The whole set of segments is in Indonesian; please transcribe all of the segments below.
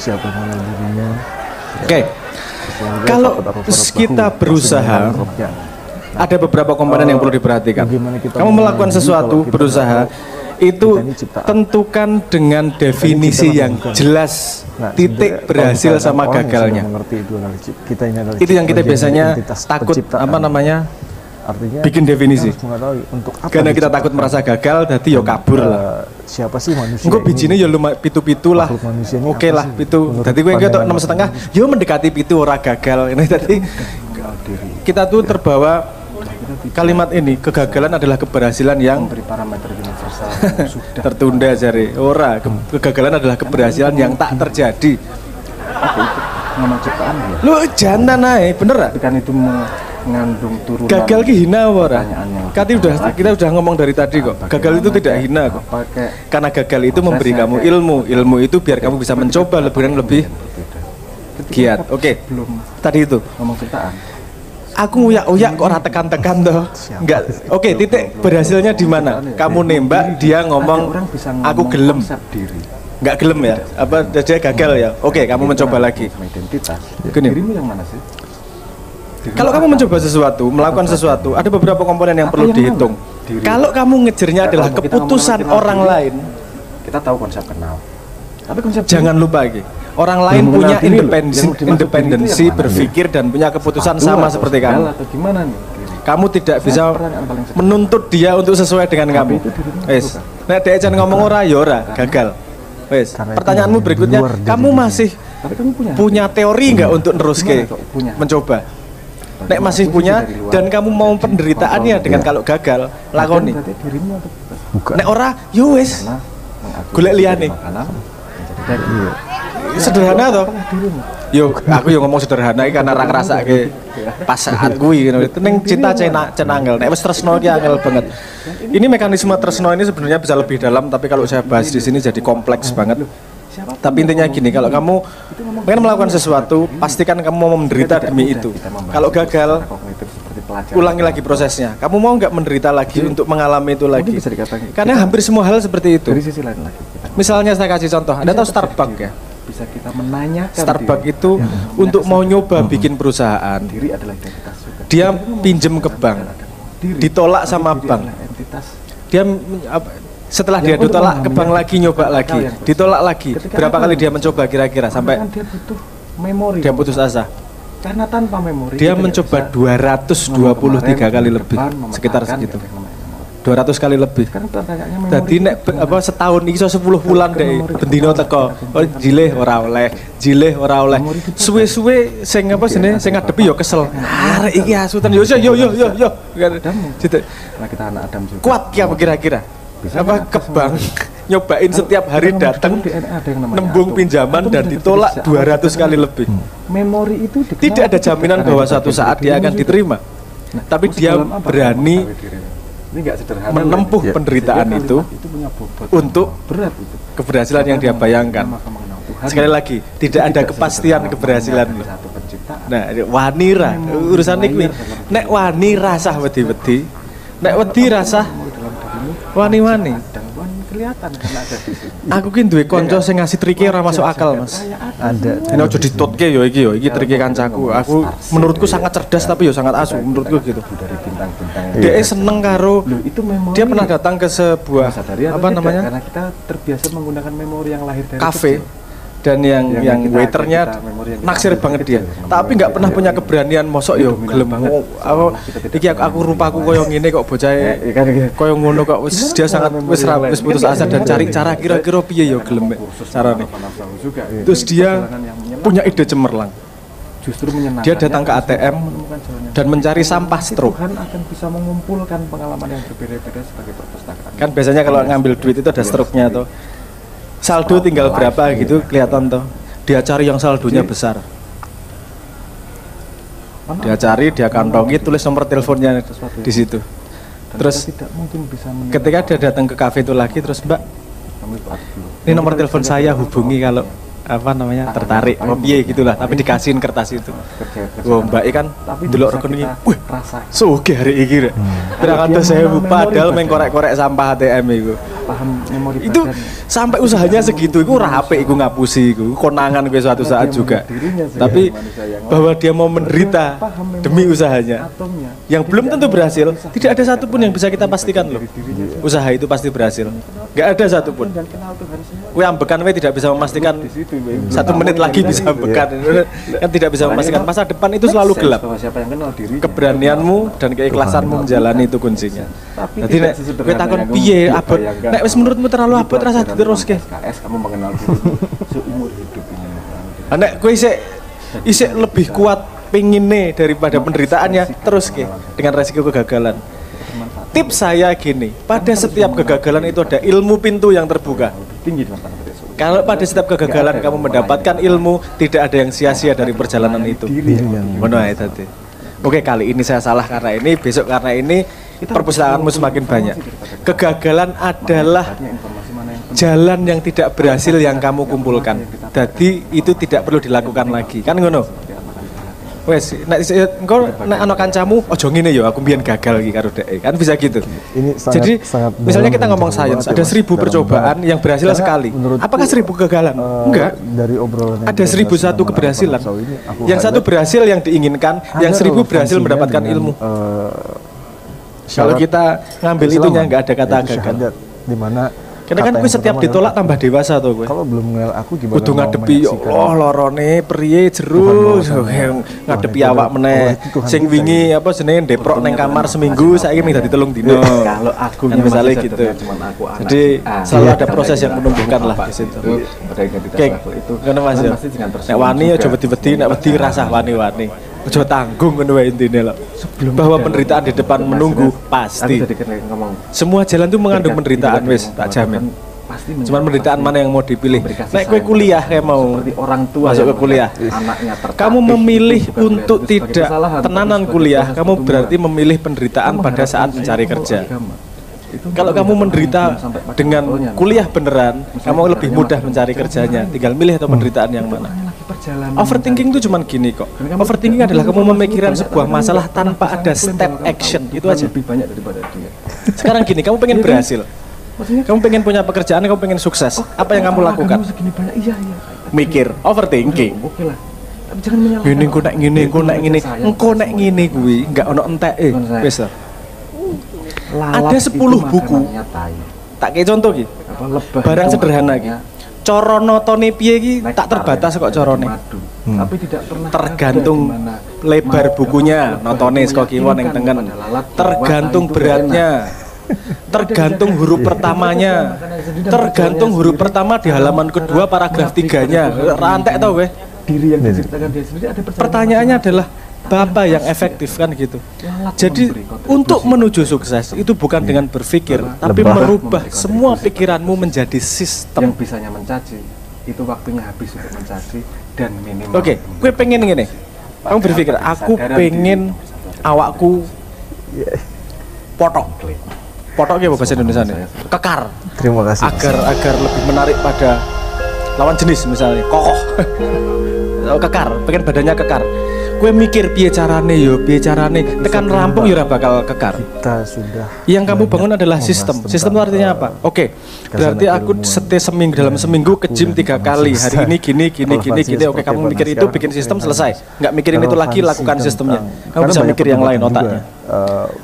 siapa mengenal dirinya. Oke. Kalau kita berusaha, ada beberapa komponen yang perlu diperhatikan. Kamu melakukan sesuatu, berusaha, itu tentukan dengan definisi yang jelas titik berhasil sama gagalnya. Itu yang kita biasanya takut, apa namanya, bikin definisi. Karena kita takut merasa gagal, jadi yo kabur lah. Siapa sih manusia? Enggak bijinya ya pitu-pitu lah. Oke lah pitu. Jadi gue ketok 6,5, yo mendekati pitu ora gagal. Ini tadi kita tuh terbawa kalimat ini, kegagalan adalah keberhasilan yang parameter universal tertunda jari. Ora, kegagalan adalah keberhasilan yang tak terjadi. Nama ciptaan ya. Lu jantan naik, bener gak? Kan itu mengandung turunan. Gagal ki hina apa ora? Kita udah ngomong dari tadi kok. Gagal itu tidak hina kok. Karena gagal itu memberi kamu ilmu. Ilmu itu biar kamu bisa mencoba lebih giat. Oke. Tadi itu ngomong ciptaan. Aku uyak-uyak kok ora tekan-tekan toh. Enggak. Oke, titik berhasilnya di mana? Kamu nembak, dia ngomong aku gelem. Enggak gelem ya? Apa dia gagal ya? Oke, kamu mencoba lagi. Identitas. Gini. Dirimu yang mana sih? Kalau kamu mencoba sesuatu, melakukan sesuatu, ada beberapa komponen yang perlu dihitung. Kalau kamu ngejarnya adalah keputusan orang lain, kita tahu konsep kenal. Tapi konsep jangan lupa lagi. Orang lain punya independensi berpikir dan punya keputusan sama seperti kamu. Kamu tidak bisa menuntut dia untuk sesuai dengan kamu. Wes, nek dia jangan ngomong ora ya ora, gagal. Wes, pertanyaanmu berikutnya, kamu masih punya teori nggak untuk neruske mencoba? Nek masih punya dan kamu mau penderitaannya dengan kalau gagal, lakoni. Nek ora, yo wes, golek liyane. Sederhana toh. Yo, aku yo ngomong sederhana iki karena ra ngrasake pas saat kuwi ngono. Ning cinta cenangel. Nek wis tresno iki angel banget. Ini mekanisme tresno ini sebenarnya bisa lebih dalam, tapi kalau saya bahas di sini jadi kompleks banget. Tapi intinya gini, kalau kamu pengen melakukan sesuatu, pastikan kamu mau menderita demi itu. Kalau gagal, ulangi lagi prosesnya. Kamu mau nggak menderita lagi untuk mengalami itu lagi? Karena hampir semua hal seperti itu. Misalnya saya kasih contoh, Anda tahu Starbucks ya? Bisa kita menanyakan Starbucks itu untuk mau nyoba bikin perusahaan, dia pinjem ke bank, ditolak sama bank. Dia setelah dia ditolak ke bank lagi, nyoba lagi, ditolak lagi. Berapa kali dia mencoba kira-kira sampai dia putus asa? Karena tanpa memori dia mencoba 223 kali lebih, sekitar segitu. 200 kali lebih. Jadi nek setahun iki iso 10 bulan deh bendino teko. Oh jileh ora oleh, jileh ora oleh. Suwe-suwe sing apa sini sing ngadepi yo kesel. Arek iki asutan yo. Nah, kita anak Adam juga. Kuat ki apa kira-kira? Apa ke bank nyobain setiap hari datang nembung pinjaman dan ditolak 200 kali lebih. Memori itu tidak ada jaminan bahwa suatu saat dia akan diterima. Tapi dia berani menempuh penderitaan itu untuk berat keberhasilan yang dia bayangkan. Sekali lagi, tidak ada kepastian keberhasilan. Nah, wanira urusan ini. Nek wani rasah wedi-wedi, nek wedi rasah wani-wani. Kelihatan karena ada di sini. Aku ki duwe kanca sing ngasih trike ora masuk akal, Mas. Ada. Ini aja ditutke yo iki trike kancaku. Aku menurutku sangat cerdas tapi yo sangat asu menurutku gitu. Dari bintang-bintang. Dia seneng karo itu memori. Dia pernah datang ke sebuah apa namanya? Karena kita terbiasa menggunakan memori yang lahir dari kafe. Dan yang waiternya naksir banget dia, tapi nggak pernah punya keberanian mosok yo gelem iki aku rupaku koyo ngene kok bocah koyo ngono kok dia sangat wis putus asa dan cari cara kira-kira piye yo gelem carane. Terus dia punya ide cemerlang. Justru menyenangkan. Dia datang ke ATM dan mencari sampah struk. Tuhan akan bisa mengumpulkan pengalaman yang berbeda-beda sebagai perpustakaan. Kan biasanya kalau ngambil duit itu ada struknya tuh. Saldo tinggal berapa gitu kelihatan toh. Dia cari yang saldonya besar. Dia cari, dia kantongi, tulis nomor teleponnya di situ. Terus ketika dia datang ke kafe itu lagi, terus Mbak, ini nomor telepon saya, hubungi kalau apa namanya tertarik, oh piye gitulah. Tapi dikasihin kertas itu. Wah Mbak kan delok rekening, wih, sugih hari iki rek. Padahal saya padahal mengkorek-korek sampah ATM itu. paham memori itu badannya. sampai usahanya segitu iku ora apik iku ngapusi iku konangan kowe suatu saat juga tapi bahwa dia mau menderita demi usahanya yang belum tentu berhasil tidak ada satupun yang bisa kita pastikan loh usaha itu pasti berhasil nggak ada satupun kowe ambekan kowe tidak bisa memastikan 1 menit lagi bisa ambekan kan tidak bisa memastikan masa depan itu selalu gelap keberanianmu dan keikhlasanmu menjalani itu kuncinya jadi nek kowe takon piye abot nek wis menurutmu terlalu abot rasa diteruske kamu mengenal dirimu seumur hidup ini nek kowe isik lebih kuat pengine daripada penderitaannya terus ke dengan resiko kegagalan tips saya gini pada setiap kegagalan itu ada ilmu pintu yang terbuka kalau pada setiap kegagalan kamu mendapatkan ilmu tidak ada yang sia-sia dari perjalanan itu ngono ae tadi oke kali ini saya salah karena ini besok karena ini perpustakaanmu semakin banyak kegagalan adalah jalan yang tidak berhasil yang kamu kumpulkan jadi itu tidak perlu dilakukan lagi kan ngono wes nek engko nek ana kancamu aja ngene ya aku mbiyen gagal iki karo dhek kan bisa gitu ini sangat, jadi sangat misalnya kita ngomong sains ada 1000 percobaan yang berhasil sekali apakah 1000 kegagalan enggak dari obrolan ada 1001 keberhasilan yang satu berhasil yang diinginkan yang 1000 berhasil mendapatkan ilmu kalau kita ngambil itunya nggak ada kata gagal di mana karena kan gue setiap ditolak tambah dewasa tuh gue. Kalau belum mengenal aku gimana? Kudu ngadepi ya Allah lorone priye jero ngadepi awak meneh. Sing wingi apa jenenge deprok nang kamar seminggu saiki mung dadi 3 dino. Kalau aku misalnya gitu. Jadi selalu ada proses yang menumbuhkan lah di situ. Oke, ngono Mas ya. Nek wani aja wedi-wedi, nek wedi rasah wani-wani. Aja tanggung ngono wae intine lho. Bahwa penderitaan di depan menunggu pasti. Semua jalan itu mengandung penderitaan wis tak jamin. Cuman penderitaan mana yang mau dipilih. Nek kowe kuliah kayak mau orang tua masuk ke kuliah. Kamu memilih untuk tidak tenanan kuliah, kamu berarti memilih penderitaan pada saat mencari kerja. Kalau kamu menderita dengan kuliah beneran, kamu lebih mudah mencari kerjanya. Tinggal milih atau penderitaan yang mana. Overthinking itu cuman gini kok. Overthinking adalah kamu memikirkan sebuah masalah tanpa ada step action. Itu aja. Lebih banyak daripada dia. Sekarang gini, kamu pengen berhasil. Kamu pengen punya pekerjaan, kamu pengen sukses. Apa yang kamu lakukan? Iya. Mikir, overthinking. Oke lah. Tapi jangan menyalahkan. Gini, engko nek ngene, engko nek ngene kuwi enggak ono enteke. Wis to. Ada 10 buku. Tak kayak contoh ki. Barang sederhana ki. Cara notone piye iki tak terbatas kok carane. Tapi tidak pernah tergantung lebar bukunya, notone saka kiwa ning tengen. Tergantung beratnya. Tergantung huruf pertamanya. Tergantung huruf pertama di halaman kedua paragraf 3-nya. Rantek tau weh. Diri yang diceritakan dia sendiri ada pertanyaannya adalah Bapak yang efektif kan gitu. Jadi untuk menuju sukses itu bukan dengan berpikir, tapi merubah semua pikiranmu menjadi sistem. Yang bisanya mencaci, itu waktunya habis untuk mencaci dan minimal. Oke, gue pengen gini. Kamu berpikir, aku pengen awakku potok. Potok apa bahasa Indonesia nih? Kekar. Terima kasih. Agar lebih menarik pada lawan jenis misalnya, kokoh. Kekar, pengen badannya kekar. Gue mikir piye carane tekan rampung ya ora bakal kekar. Kita sudah. Yang kamu bangun adalah sistem. Sistem itu artinya apa? Oke. Berarti aku dalam seminggu ke gym 3 kali. Hari ini gini. Oke, kamu mikir itu bikin sistem selesai. Enggak mikirin itu lagi, lakukan sistemnya. Kamu bisa mikir yang lain otaknya.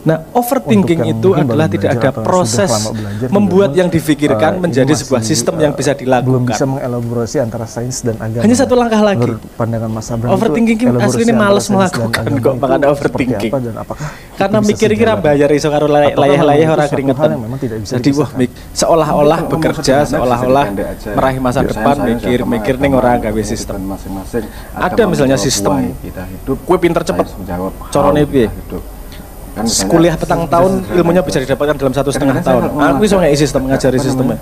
Nah, overthinking itu adalah tidak ada proses membuat yang difikirkan menjadi sebuah sistem yang bisa dilakukan. Belum bisa mengelaborasi antara sains dan agama. Hanya satu langkah lagi. Pandangan Mas Abraham. Overthinking aslinya males melakukan kok makanya overthinking. Karena mikir kira bayar iso karo layah-layah ora keringetan. Jadi wah seolah-olah bekerja, seolah-olah meraih masa depan, mikir ning ora gawe sistem. Ada misalnya sistem. Kowe pinter cepet. Carane piye? Kuliah petang tahun ilmunya bisa didapatkan dalam 1,5 tahun. Aku iso ngisi sistem ngajari sistemnya.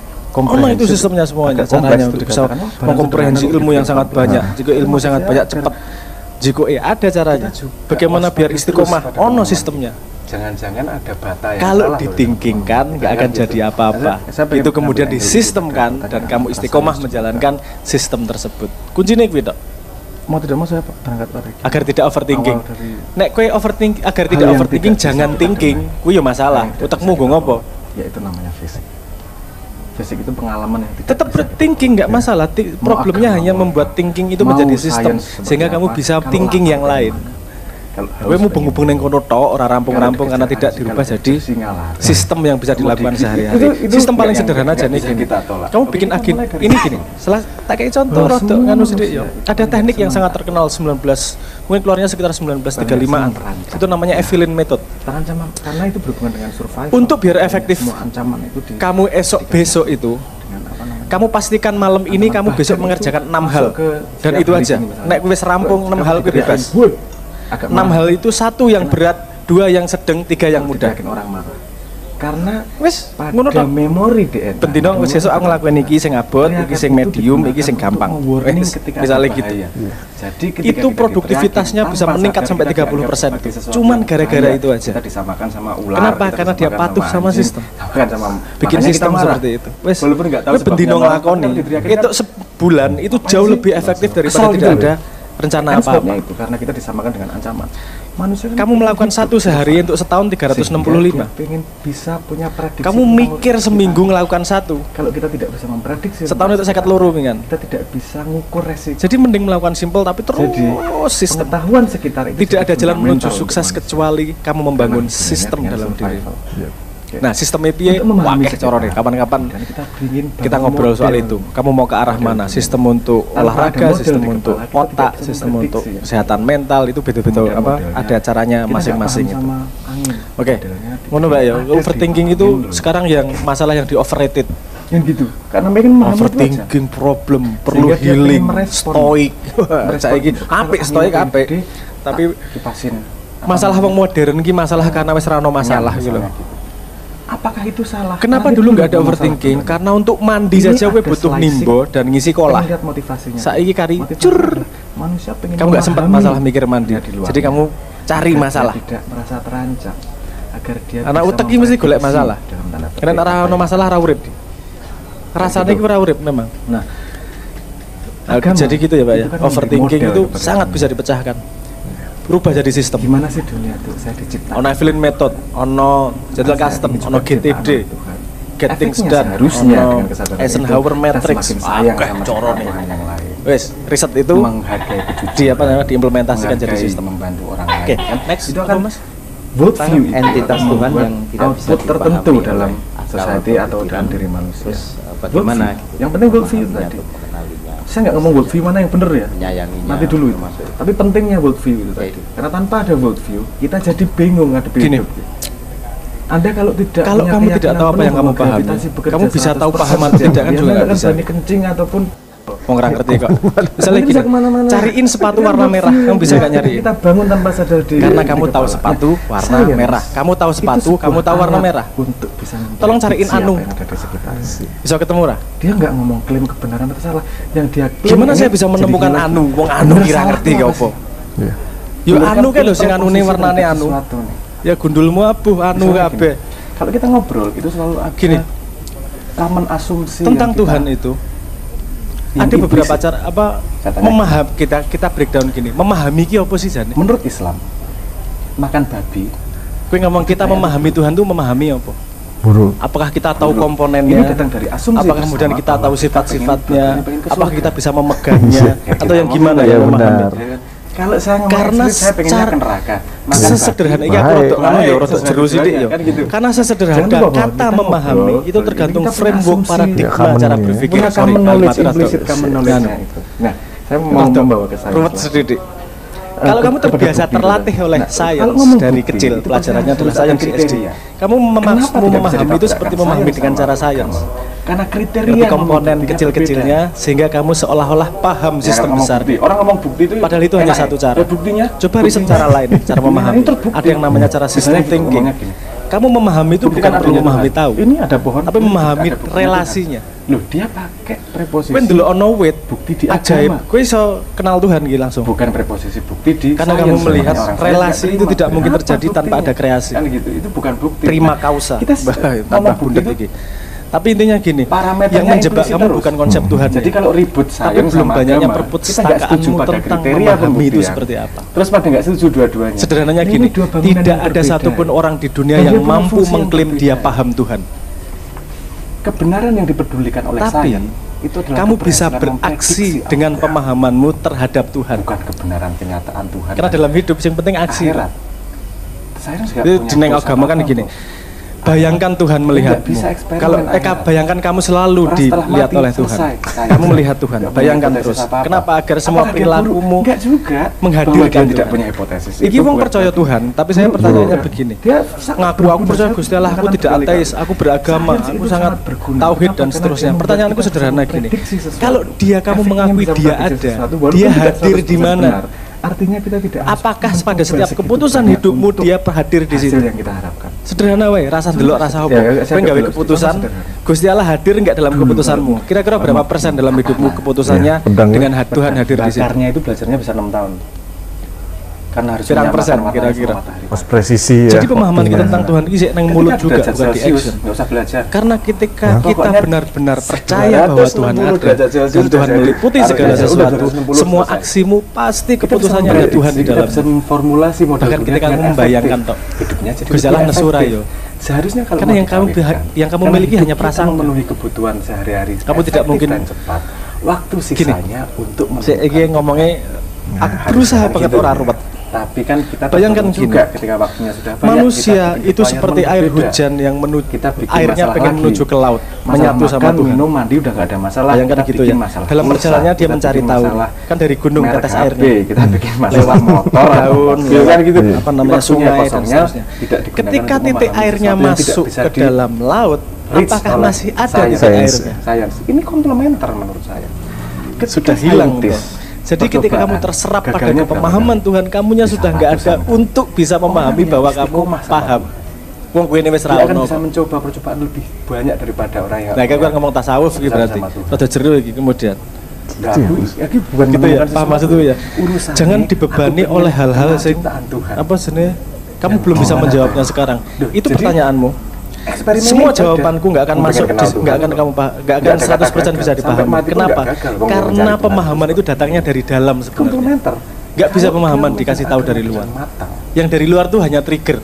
Itu sistemnya semuanya, caranya untuk bisa mengkomprehensi ilmu yang sangat banyak. Jika ilmu sangat banyak cepat. Jika ada caranya. Bagaimana biar istiqomah? Sistemnya. Jangan-jangan ada bata yang kalau ditingkingkan nggak akan jadi apa-apa. Itu kemudian disistemkan dan kamu istiqomah menjalankan sistem tersebut. Kuncinya kuwi tok. Mau tidak mau saya berangkat lagi. Agar tidak overthinking. Nek kowe overthinking, agar tidak overthinking jangan thinking. Kuwi ya masalah. Utekmu nggo ngopo? Ya itu namanya fisik. Basic itu pengalaman yang tidak Tetap bisa thinking nggak masalah. Problemnya agama, hanya membuat thinking itu mau menjadi sistem science sehingga seperti kamu apa, bisa kalau thinking yang agama lain. Kalau Gue mau hubung neng kono tok, ora rampung-rampung karena tidak dirubah jadi sistem yang bisa dilakukan sehari-hari. Sistem paling sederhana aja nih gini. Kamu bikin agenda ini gini. Salah tak kayak contoh rodo nganu sithik yo. Ada teknik yang sangat terkenal 19 mungkin keluarnya sekitar 1935-an. Itu namanya Evelyn method. Ancaman karena itu berhubungan dengan survival. Untuk biar efektif semua ancaman itu kamu esok besok itu kamu pastikan malam ini kamu besok mengerjakan 6 hal dan itu aja. Nek wis rampung 6 hal kuwi bebas. 6 hal itu 1 yang berat, 2 yang sedang, 3 yang mudah. Orang marah. Karena Wis ngono tok memori DN. Bendino wis sesuk aku ngelakuin iki sing abot, iki sing medium, iki sing gampang. Misalnya gitu. Jadi itu produktivitasnya bisa meningkat sampai 30%. Cuman gara-gara itu aja. Kita disamakan sama ular. Kenapa? Karena dia patuh sama sistem. Bikin sistem seperti itu. Wes, walaupun enggak tahu bendino nglakoni. Itu sebulan itu jauh lebih efektif daripada tidak ada rencana apa-apa. Itu karena kita disamakan dengan ancaman. Manusia Kamu melakukan 1 sehari untuk setahun 365. pengen bisa punya prediksi. Kamu mikir seminggu ngelakukan 1. Kalau kita tidak bisa memprediksi Setahun itu 52 kan. kita tidak bisa ngukur resiko. Jadi mending melakukan simple tapi terus sistem. Pengetahuan sekitar itu Tidak ada jalan menuju fundamental sukses untuk kecuali kamu membangun manusia. sistem Dengan dalam diri. survival. Nah, sistemnya piye? Untuk memahami Wakeh sekitar. corone kapan-kapan Dan kita ingin kita bangun ngobrol soal model. itu. Kamu mau ke arah mana? Sistem untuk Tanpa ada olahraga, model sistem di untuk kepala, kita otak, tidak bisa sistem untuk memprediksi. kesehatan mental itu beda-beda Kemudian apa modelnya, ada caranya kita masing-masing nggak itu. paham sama angin. Oke. Modelnya tidak Ngono Mbak ya. ada di Overthinking itu angin loh. sekarang yang masalah yang di overrated. yang gitu. Karena mereka memahami itu aja. Overthinking problem perlu Sehingga dia healing, pengen merespon. stoik. Merespon. Saiki apik stoik Angin apik. gede, Tapi kipasin. masalah wong modern ki masalah karena wis ra ono masalah gitu loh. Apakah itu salah? Kenapa Nanti dulu nggak ada masalah overthinking? pribadi. Karena untuk mandi Ini saja gue ada butuh slicing. nimbo dan ngisi Pengen kolah. lihat motivasinya. Saiki kari Motivasi cur. manusia pengen Kamu nggak sempat memahami masalah mikir mandi. dunia di luar. Jadi kamu cari Agar masalah. dia tidak merasa terancam agar dia Anak bisa utek ki mesti golek masalah. dalam tanda petik. Karena ora ono masalah ra urip. Rasanya ki ora urip memang. Nah, Jadi gitu ya Pak ya. itu kan Overthinking model itu kepada sangat kami. bisa dipecahkan. Berubah jadi sistem. gimana sih dunia itu saya diciptakan? Ono Evelyn method, ono jadwal custom, ono GTD, get things Efeknya done, seharusnya ono dengan kesadaran Eisenhower itu, matrix. kita semakin sayang Akeh sama corone. Tuhan yang lain. Wes, riset itu Menghargai kejujuran, di apa namanya diimplementasikan jadi menghargai sistem. membantu orang lain. Oke, Kan next itu apa, akan Mas? worldview itu entitas akan Tuhan membuat yang tidak bisa output tertentu dipahami dalam oleh akal society atau atau dalam pikiran. diri manusia. Terus bagaimana Worldview. Yang penting worldview memahaminya tadi. atau mengenalinya, Saya nggak ngomong worldview mana yang benar ya. menyayanginya, Nanti dulu itu. termasuk itu. Tapi pentingnya worldview itu tadi. Oke. Karena tanpa ada worldview, kita jadi bingung ngadepi Gini. hidup. Anda kalau tidak Kalau punya kamu tidak keyakinan tahu apa penuh yang kamu bahwa pahami, gravitasi bekerja kamu bisa tahu 100% paham atau tidak kan ya, juga Anda nggak akan bisa. berani kencing ataupun Mau nggak ngerti kok. Misalnya bisa gini, kemana-mana. cariin sepatu Itu kan warna merah, worldview kamu bisa yang nggak nyariin? Kita bangun tanpa sadar diri. Karena di kamu tahu kepala. sepatu warna Science merah. Kamu tahu itu sepatu, sebuah kamu tahu warna alat merah. Untuk bisa Tolong cariin memprediksi anu. apa yang ada di sekitar. Bisa ketemu ra? Dia nggak ngomong klaim kebenaran atau salah. Yang dia klaim Gimana ini saya bisa jadi menemukan gila. anu? Wong anu Bener kira salah ngerti itu gak apa apa? sih? Yo Dulu anu kan lho sing kita anune posisi warnane terhadap anu. sesuatu nih. Ya gundulmu abuh anu Misalnya kabeh. gini, kalau kita ngobrol itu selalu ada Gini. common asumsi Tentang yang kita- Tuhan itu yang ada beberapa implisit. cara apa Katanya. memahami kita breakdown gini. Memahami ki apa sih jane? Menurut Islam makan babi Kowe ngomong kita memahami Tuhan tuh memahami apa? buruk. Apakah kita tahu Buruk. komponennya? Ini datang dari asumsi Apakah bersama kemudian kita bahwa tahu kita sifat-sifatnya? pengen ke Apakah surga. kita bisa memegangnya? Atau yang gimana ya Ya, memahami? benar. Kalau saya ngomong Karena istri, saya pengennya secara- ke neraka. Makan Sesederhana babi. iki aku Baik. rodok anu ya Baik, rodok sesuai jeru sithik tujuannya, ya. kan gitu. Karena Jangan sesederhana lupa bahwa kata kita memahami ngobrol, itu tergantung kita punya framework asumsi. paradigma Ya, cara common, berpikir. Punya Sorry, common knowledge, kalimat implicit rodok. common knowledge-nya itu. Nah, saya mau Rodok. membawa ke saya. Ruwet sedikit. Kalau kamu kepada terbiasa bukti terlatih itu. oleh Nah, sains kalau ngomong dari bukti, kecil, itu pelajarannya pasti adalah harus ada sains di SD. kriteria. Kamu Kenapa tidak bisa memahami itu ditabrakan seperti memahami sains dengan sama cara agama? sains. Karena kriteria Lebih komponen membuktinya kecil-kecilnya sehingga kamu seolah-olah paham berbeda. sistem Orang besar. ngomong bukti. Orang ngomong bukti itu Padahal itu hanya enak satu ya. cara. Ya, buktinya. Coba riset buktinya. cara lain, cara memahami. Ini terbukti. Ada yang namanya cara system Misalnya gitu, thinking. ngomongnya gini. Kamu memahami itu Bukti bukan kan perlu artinya memahami Tuhan. tahu, Ini ada pohon. tapi memahami ada buktinya relasinya. Tuhan. Loh, dia pakai preposisi. Kowe ndelok ono wit Bukti di ajaib, agama. kowe iso kenal Tuhan gitu langsung. Bukan preposisi bukti di Karena sains, kamu namanya melihat orang sains relasi nggak itu terima. tidak mungkin Kenapa terjadi tanpa buktinya? ada kreasi. Kan gitu, itu bukan bukti. Prima Nah, causa. kita Tambah ngomong bundet bukti iki. Tapi intinya gini, parameternya yang menjebak implisit kamu terus. bukan konsep Tuhan. Jadi kalau ribut tapi sains belum sama banyaknya agama, perpustakaanmu tentang memahami itu seperti apa. Terus pada nggak setuju dua-duanya. Sederhananya Ini gini, dua bangunan tidak yang ada berbeda. satupun orang di dunia Dan dia yang punya mampu fungsi yang mengklaim dia berbeda. paham Tuhan. kebenaran yang dipedulikan oleh Tapi, saya itu adalah kamu bisa keberhasilan beraksi memprediksi dengan apa. pemahamanmu terhadap Tuhan. Bukan kebenaran kenyataan Tuhan. Karena dalam hidup yang penting aksi. akhirat. Saya nggak Itu punya di neng dosa agama kan apa-apa. gini. Bayangkan Tuhan melihatmu. bisa eksperimen, Kalau akhirat. bayangkan kamu selalu Orang setelah dilihat mati, oleh Tuhan. selesai. Saya Kamu melihat Tuhan. nggak punya Bayangkan hipotesis terus. apa-apa. Kenapa agar semua Apakah dia perilakumu buruk? Enggak juga. menghadirkan Bahwa dia tidak Tuhan. punya hipotesis. Iki Itu wong buat percaya saya. Tuhan, tapi saya pertanyaannya begini. Dia sangat Ngaku aku berguna percaya sekali. Gusti Allah, aku Sangat tidak berkali-kali. ateis, aku beragama, Sains aku itu sangat berguna. tauhid Kenapa? dan Karena seterusnya. dia Pertanyaanku membuat sederhana kita gini. memprediksi sesuatu. Kalau dia kamu Efeknya mengakui bisa dia memprediksi ada, sesuatu, walaupun dia tidak hadir 100% di mana? benar. Artinya kita tidak harus Apakah pada mencoba setiap segitu keputusan banyak hidupmu untuk dia hadir di hasil situ? yang kita harapkan. Sederhana wae, rasa delok rasa apa. Ya, saya Kowe gawe belok, keputusan, sederhana. Gusti Allah hadir enggak dalam keputusanmu? Kira-kira berapa persen dalam hidupmu keputusannya Ya, pedang. dengan Tuhan hadir di situ? Bakarnya itu belajarnya bisa 6 tahun. Karena harus Pirang menyamakan persen matahari kira-kira? sama matahari. Mas presisi ya. Jadi pemahaman kita waktunya. tentang Tuhan ini nang Ketika mulut juga derajat bukan di Celcius, action. nggak usah belajar. Karena ketika Ya. kita Pokoknya benar-benar percaya bahwa Tuhan 260 ada derajat Celcius dan Tuhan udah jadi. meliputi Harus segala udah sesuatu, 260 semua selesai. aksimu pasti Kita keputusannya bisa ada Tuhan di memprediksi, kita dalam. bisa memformulasi model Bahkan dunia ketika dengan kamu membayangkan efektif. toh, Hidupnya jadi Gusti Allah lebih nesu efektif. rayo. Seharusnya kalau Karena mau yang kamu dikawinkan, yang kamu karena miliki hidup hanya kita perasaanmu. memenuhi kebutuhan sehari-hari. Kamu tidak efektif mungkin- dan cepat. Waktu sisanya untuk Saya ingin ngomongnya, aku Nah, berusaha harus banget gitu. ora ruwet. Tapi kan kita Bayangkan tergantung gini, juga ketika waktunya sudah banyak, Manusia kita bikin itu seperti requirement air berbeda. hujan yang menuju Kita bikin airnya masalah pengen lagi. menuju ke laut, Masalah menyatu sama makan, Tuhan. minum, mandi udah gak ada masalah. Bayangkan Kita gitu bikin ya. masalah Dalam pulsa, perjalanannya dia kita mencari bikin tahu. masalah Kan dari gunung merek tetes HP, airnya. kita bikin masalah motor, Daun, mobil, kan gitu. apa namanya, Waktunya sungai dan kosongnya seterusnya. tidak digunakan Ketika untuk titik memahami airnya sesuatu yang tidak masuk bisa ke dalam laut, reach apakah oleh masih ada sains. titik Sains. airnya? Sains. Ini komplementer menurut saya. Sudah Ketika hilang saintis, toh. Jadi ketika kamu percobaan, terserap pada gagalnya pemahaman berapa Tuhan, kamunya Bisa sudah nggak ada ratusan. untuk bisa memahami Orang bahwa yang kamu istiqomah sama paham. Wong gue ini wis Dia akan ra ono. bisa mencoba percobaan lebih banyak daripada orang yang Nah, kan ngomong tasawuf iki bersama berarti. Tuhan. Rada jero iki kemudian. Nggak, Bu. Ya, ini bukan Gitu ya, menemukan paham sesuatu. maksudku ya. Urusannya, Jangan dibebani aku oleh pengen hal-hal kenal sing ciptaan Tuhan. apa sebenarnya kamu Dan belum bisa gimana menjawabnya Tuhan? sekarang. Duh, Itu jadi, pertanyaanmu. Eksperimennya Semua itu jawabanku nggak akan Aku masuk, pengen kenal nggak Tuhan. akan kamu nggak Nggak akan ada 100% kata bisa gagal. dipahami. Sampai mati pun Kenapa? nggak gagal, wong Karena mencari Tuhan. pemahaman itu datangnya dari dalam sebenarnya. Komplementer. Nggak bisa Kalau pemahaman dia dikasih mungkin tahu agama dari luar. yang matang. Yang dari luar tuh hanya trigger.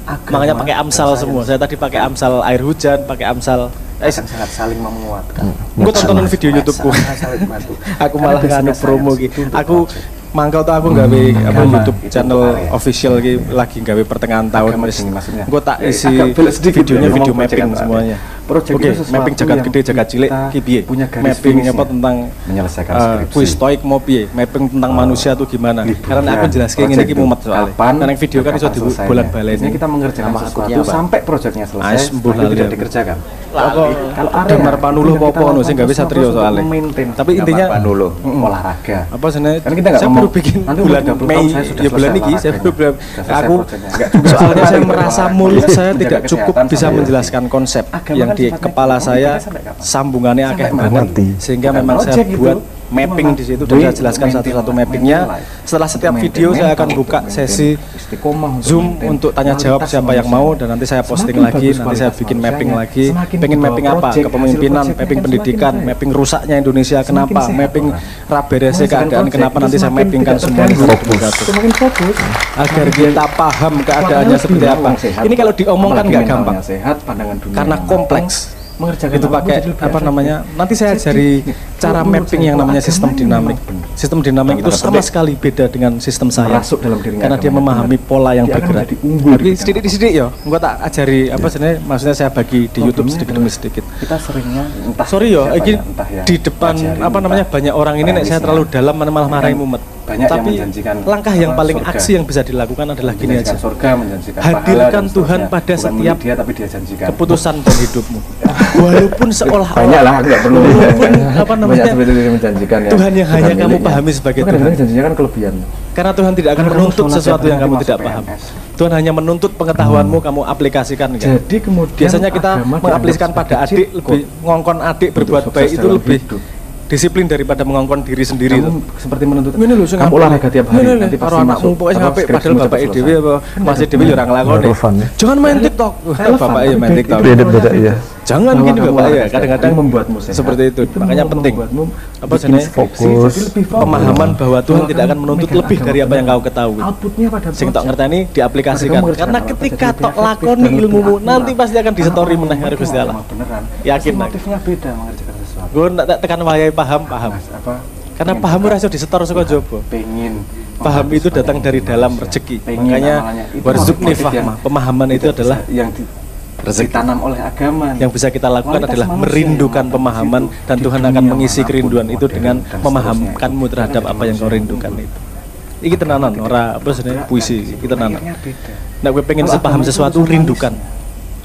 Agama Makanya pakai amsal dan semua. sains Saya tadi pakai amsal air hujan, pakai amsal akan sangat saling menguatkan. Gue tontonin video YouTubeku. Saling bantu. Aku Karena malah basic nganu science promo itu gitu. untuk Aku project. mangkal tuh aku gawe apa Agama YouTube itu channel untuk area. official gitu lagi gawe pertengahan tahun Agama wis. gini maksudnya. Gue tak isi Agak belok sedikit videonya ya, video ngomong mapping proyek semuanya. Project Oke, itu sesuatu mapping jagat yang gede jagat cilik kita ki piye? punya garis Mapping finishnya. apa tentang Menyelesaikan skripsi. kuis stoik mau piye? Mapping tentang manusia tuh gimana? Liburan, Karena aku jelaskan ini project ki itu mumet soalnya. kapan, Karena video kan iso kapan selesainya. dibolak-balik. Biasanya kita mengerjakan Nama sesuatu akutnya apa? sampai proyeknya selesai, Ais, mbuh setelah itu lali tidak aku. dikerjakan. Kalau area, Damar Panuluh yang kita apa ono sing gawe lakukan satrio terus soalnya. untuk memaintain Tapi intinya Panuluh, Mm-mm. olahraga. apa sebenarnya Kan kita nggak saya ngomong, baru bikin nanti bulan 30 Mei tahun saya sudah ya bulan selesai ini saya olahraganya. baru Sudah selesai aku projectnya. Nggak juga. soalnya saya Olahraga, merasa olahraga. mulut saya Menjaga tidak cukup kesehatan bisa sampai menjelaskan konsep Agama yang kan di sifatnya kepala ngomong saya kita sampai kapan? sambungannya Sampai akeh mati. banget sehingga Bukan memang saya project itu, buat mapping cuma di situ dan saya jelaskan maintain satu-satu life, mappingnya. maintain life. Setelah setiap Maintain video saya akan mental, buka maintain sesi istiqomah, Zoom maintain untuk tanya jawab kualitas siapa yang manusia. mau dan nanti saya posting Semakin lagi, bagus nanti saya kualitas bikin mapping manusianya, lagi. semakin Pengen dibawa mapping apa? project, Kepemimpinan, hasil mapping projectnya pendidikan, semakin mapping rusaknya Indonesia kenapa, sehat mapping orang. raberesnya Mengerjakan keadaan project kenapa itu nanti saya semakin mappingkan tidak semua terganggu. fokus Semakin fokus agar kita paham keadaannya seperti apa. Ini kalau diomongkan nggak gampang sehat, pandangan dunia karena yang kompleks. matang, mengerjakan Itu apapun pakai jadi lebih apa efektif. namanya? Nanti saya Jadi, ajari cara menurut mapping saya, yang namanya agama sistem ini dinamik. memang benar. Sistem dinamik itu Tanda sama petik, sekali beda dengan sistem saya. merasuk dalam dirinya Karena dia agama memahami benar. pola yang Dia akan bergerak. menjadi unggul di Tapi bidang sedikit-sedikit ya, gua tak ajari apa sebenarnya maksudnya saya bagi di YouTube Problemnya sedikit adalah demi sedikit. kita seringnya entah Sorry ya, siapa ini entah yang di depan ngajarin, apa namanya entah banyak orang ini nek saya premisnya. terlalu dalam malah marahi mumet. Banyak yang Tapi menjanjikan langkah yang apa, paling surga. aksi yang bisa dilakukan adalah gini aja. Menjanjikan surga, menjanjikan Hadirkan pahala dan Tuhan seterusnya. pada Bukan setiap dia tapi dia janjikan. Keputusan dalam hidupmu. Walaupun seolah-olah banyak lah, nggak perlu walaupun apa namanya banyak sebetulnya menjanjikan ya. Tuhan yang hanya kamu miliknya. pahami sebagai Cuma kadang-kadang janjinya kan kelebihan. karena Tuhan tidak akan Karena kamu menuntut sholat sesuatu tiap yang hari kamu masuk tidak paham. PNS. Tuhan hanya menuntut pengetahuanmu kamu aplikasikan kan. Jadi kemudian Biasanya kita agama mengaplikasikan dianggap pada sebagai adik cheat lebih code ngongkon adik untuk berbuat sukses baik itu dalam lebih hidup. disiplin daripada mengongkon diri sendiri. Kamu seperti menuntut. Ini lho sing kamu olahraga tiap hari. Nanti karo anakmu pokoknya sing apik padahal bapake dhewe apa masih dhewe yo ora nglakoni. Jangan main TikTok. Bapak ya main TikTok. Beda iya. Jangan gini Bapak ya, kadang-kadang membuatmu sehat. seperti itu. Makanya penting apa jenenge Fokus. pemahaman bahwa Tuhan tidak akan menuntut lebih dari apa yang kau ketahui. Outputnya pada Sing tok ngerteni diaplikasikan. Karena ketika tok lakoni ilmumu nanti pasti akan disetori meneh karo Gusti Allah. beneran. Yakin aku. Motifnya beda mengerjakan sesuatu. Gue tak tekan wayahe paham. Apa? Karena paham ora iso disetor saka jaba. Pengen Paham itu datang dari dalam rezeki. Makanya warzukni fahma. Pemahaman itu adalah yang ditanam oleh agama. yang bisa kita lakukan adalah merindukan pemahaman dan Tuhan akan mengisi kerinduan itu dengan memahamkanmu terhadap apa yang kau rindukan itu. Iki tenanan, ora apa sebenarnya puisi, iki tenanan. Nek kowe pengen sepaham sesuatu rindukan.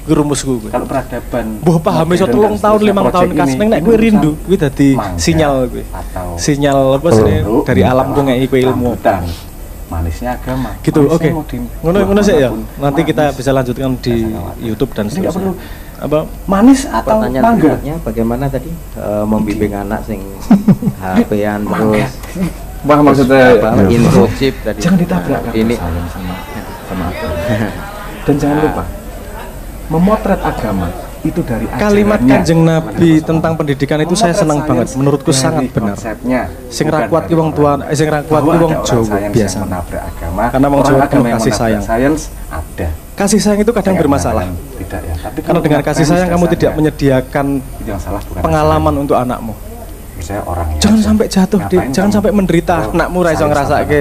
Iku rumusku kowe. Kalau peradaban Mbah paham iso 3 tahun 5 tahun kas ning nek kowe rindu kuwi dadi sinyal kowe. Sinyal apa sebenarnya dari alam ku ngeki kowe ilmu. Manisnya agama. Gitu, oke. Ngono sih ya. Nanti kita bisa lanjutkan di YouTube dan seterusnya. Apa manis atau Pertanyaan mangga? berikutnya bagaimana tadi membimbing anak sing HP-an terus Wah maksudnya apa info chip tadi. jangan ditabrak Ini sayang sama agama. Dan jangan lupa memotret agama itu dari kalimat ajarannya. Kanjeng Nabi tentang pendidikan itu saya senang banget, menurutku dari sangat benar. konsepnya. Sing ra kuat ki wong tua, sing ra kuat ki wong Jawa biasa. Karena wong Jawa penuh kasih sayang. Sains ada. Kasih sayang itu kadang bermasalah. Tidak ya. Tapi Karena dengan kasih sayang kamu tidak menyediakan itu yang salah bukan pengalaman untuk anakmu. saya orang Jangan sampai jatuh, Dik. Jangan sampai menderita. Anakmu ra iso ngrasake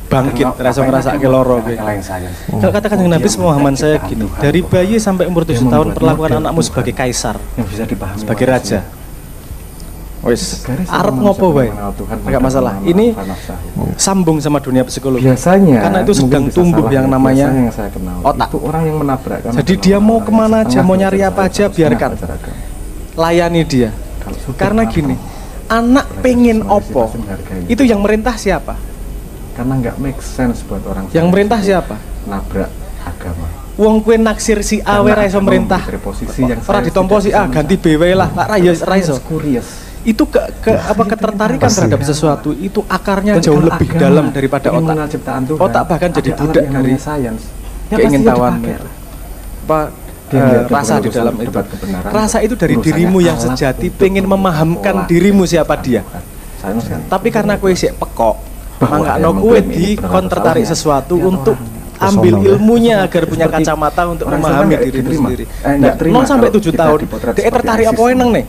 bangkit, ra iso ngrasake loro kowe. Kalau kata Kanjeng Nabi pemahaman saya gini, dari bayi sampai umur 7 tahun perlakukan anakmu sebagai kaisar, yang bisa dipahami sebagai raja. Wis, arep ngopo wae. Enggak masalah. Ini sambung sama dunia psikologi. Biasanya Karena itu sedang tumbuh yang namanya yang saya kenal otak. itu orang yang menabrakkan. Jadi dia mau kemana aja, mau nyari apa aja, biarkan. Layani dia. Karena gini, anak pengen opo, itu yang merintah siapa? Karena nggak make sense buat orang. Yang merintah siapa? Nabrak agama. Wong kue naksir si A wae ra iso merintah. Ora ditompo si A, ganti B wae lah. Ra iso. Itu apa ketertarikan terhadap sesuatu itu akarnya jauh lebih dalam daripada otak. Otak bahkan jadi budak dari keingintahuan apa rasa di dalam itu. Rasa itu dari dirimu yang sejati pengen memahamkan dirimu siapa dia. Tapi karena kue sik pekok, mangkakno kue tertarik sesuatu untuk ambil ilmunya agar punya kacamata untuk memahami dirimu sendiri. 0 sampai 7 tahun, dia tertarik apa eneng nih?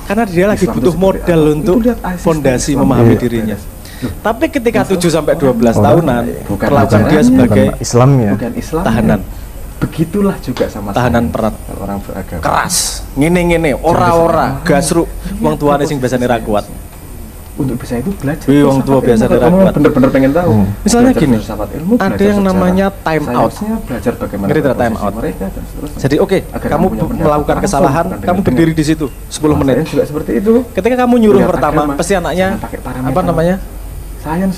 Karena dia lagi butuh modal untuk fondasi memahami dirinya. Tapi ketika 7 sampai 12 tahunan, perlakuan dia sebagai Islam ya. tahanan. Begitulah juga sama tahanan perat, orang beragama. keras, ngene ora gasruk, wong tuane sing biasane ra kuat. Untuk bisa itu belajar. Wih, wong tua biasa ra kuat. Bener-bener pengen tahu. Misalnya gini, ilmu, ada yang namanya time out. Belajar bagaimana Ngerti tak time out? mereka dan seterusnya. Jadi oke, kamu melakukan kesalahan, kamu berdiri di situ 10 menit. Juga seperti itu. Ketika kamu nyuruh pertama, pasti anaknya apa namanya?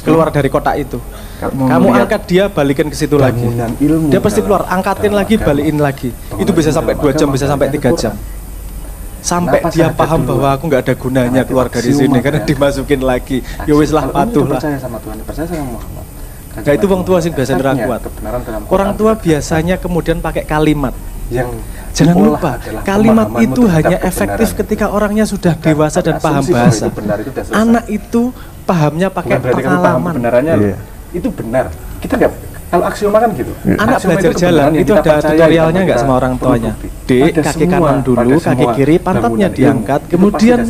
Keluar dari kotak itu. Kamu angkat dia, balikin ke situ lagi. Dia pasti keluar, angkatin lagi, balikin lagi. Itu bisa sampai 2 jam, bisa sampai 3 jam. Sampai dia paham bahwa aku nggak ada gunanya keluar dari sini karena dimasukin lagi. Ya wis lah, patuh lah. Percaya sama Tuhan, percaya sama Muhammad. Nah itu wong tua sih biasanya ra kuat. Orang tua biasanya kemudian pakai kalimat. Jangan lupa, kalimat itu hanya efektif ketika orangnya sudah dewasa dan paham bahasa. Anak itu pahamnya pakai pengalaman. Itu benar. Kita nggak, kalau aksioma kan gitu. Anak belajar jalan itu ada tutorialnya nggak sama orang tuanya. Dek, kaki kanan dulu, kaki kiri, pantatnya diangkat, kemudian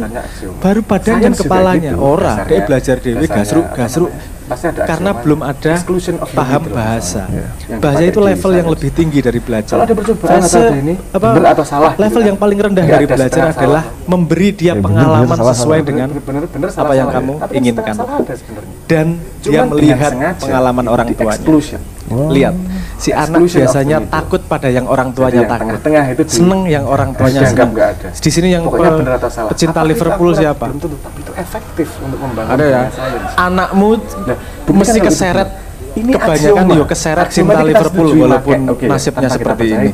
baru badan dan kepalanya. Ora, dek belajar dewe gasruk. Karena belum ada paham bahasa. Bahasa itu level yang lebih tinggi dari belajar. Level yang paling rendah dari belajar adalah memberi dia pengalaman sesuai dengan apa yang kamu inginkan. Dan dia melihat pengalaman orang tuanya. Lihat, si anak biasanya takut pada yang orang tuanya takut, seneng yang orang tuanya seneng. Di sini yang pecinta Liverpool siapa? Ada ya, anakmu mesti keseret, kebanyakan yo keseret cinta Liverpool walaupun nasibnya seperti ini.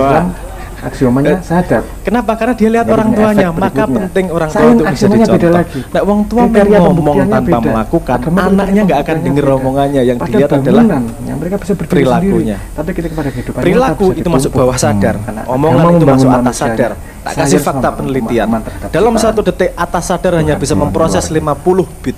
Wah, Aksiomanya sadar. Kenapa? Karena dia lihat Jadi orang punya tuanya, efek maka berikutnya. penting orang tua Sayang, untuk bisa aksiomanya beda dicontoh. lagi. Nah, wong tua Kriteria ngomong pembuktiannya tanpa beda. melakukan, Agama itu anaknya nggak akan pembuktiannya dengar beda. omongannya. Yang Pada dilihat adalah bangunan yang mereka bisa berdiri perilakunya. sendiri. Tapi ketika pada kehidupan perilaku nyata bisa itu masuk ditumpuk. bawah sadar. Karena Omongan agama itu masuk membangun atas manusianya. sadar. Tak Sayang kasih fakta sama penelitian. pemahaman terhadap Dalam ciptaan. satu detik atas sadar hanya bisa memproses 50 bit.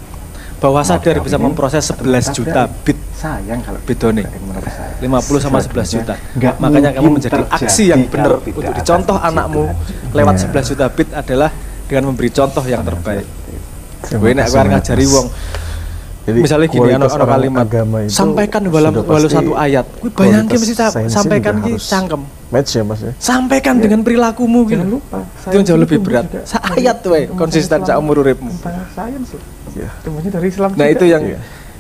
Bawah sadar bisa memproses 11 juta bit. Sayang kalau Bedone. menurut saya. 50 sama 11 juta. Nggak Makanya kamu mungkin menjadi terjadi aksi yang benar kalau tidak untuk ada dicontoh uji anakmu coba. lewat Ya. 11 juta bit adalah dengan memberi contoh yang terbaik. Terima Gue nek kasih, kowe Mas. ngajari wong Jadi misalnya gini kualitas ana orang kalimat agama itu sampaikan sudah walau pasti satu ayat. Kuwi bayangke kualitas mesti sainsnya sampaikan juga ki harus cangkem. match ya Mas ya. Sampaikan dengan perilakumu gitu. Jangan lupa. Itu yang jauh lebih berat. Ayat wae konsisten sak umur uripmu. Tentang sains loh. Iya. Semuanya dari Islam. Nah, juga. itu yang Iya.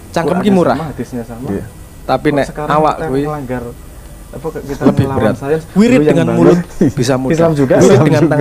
cangkem ki Quran murah. sama, hadisnya sama. Iya. Tapi Kok nek sekarang awak kita kuwi melanggar apa kita lebih melawan berat. sains, Wirid dulu yang dengan bangun. mulut bisa mudah. Islam juga, Wirid Islam dengan juga. tangan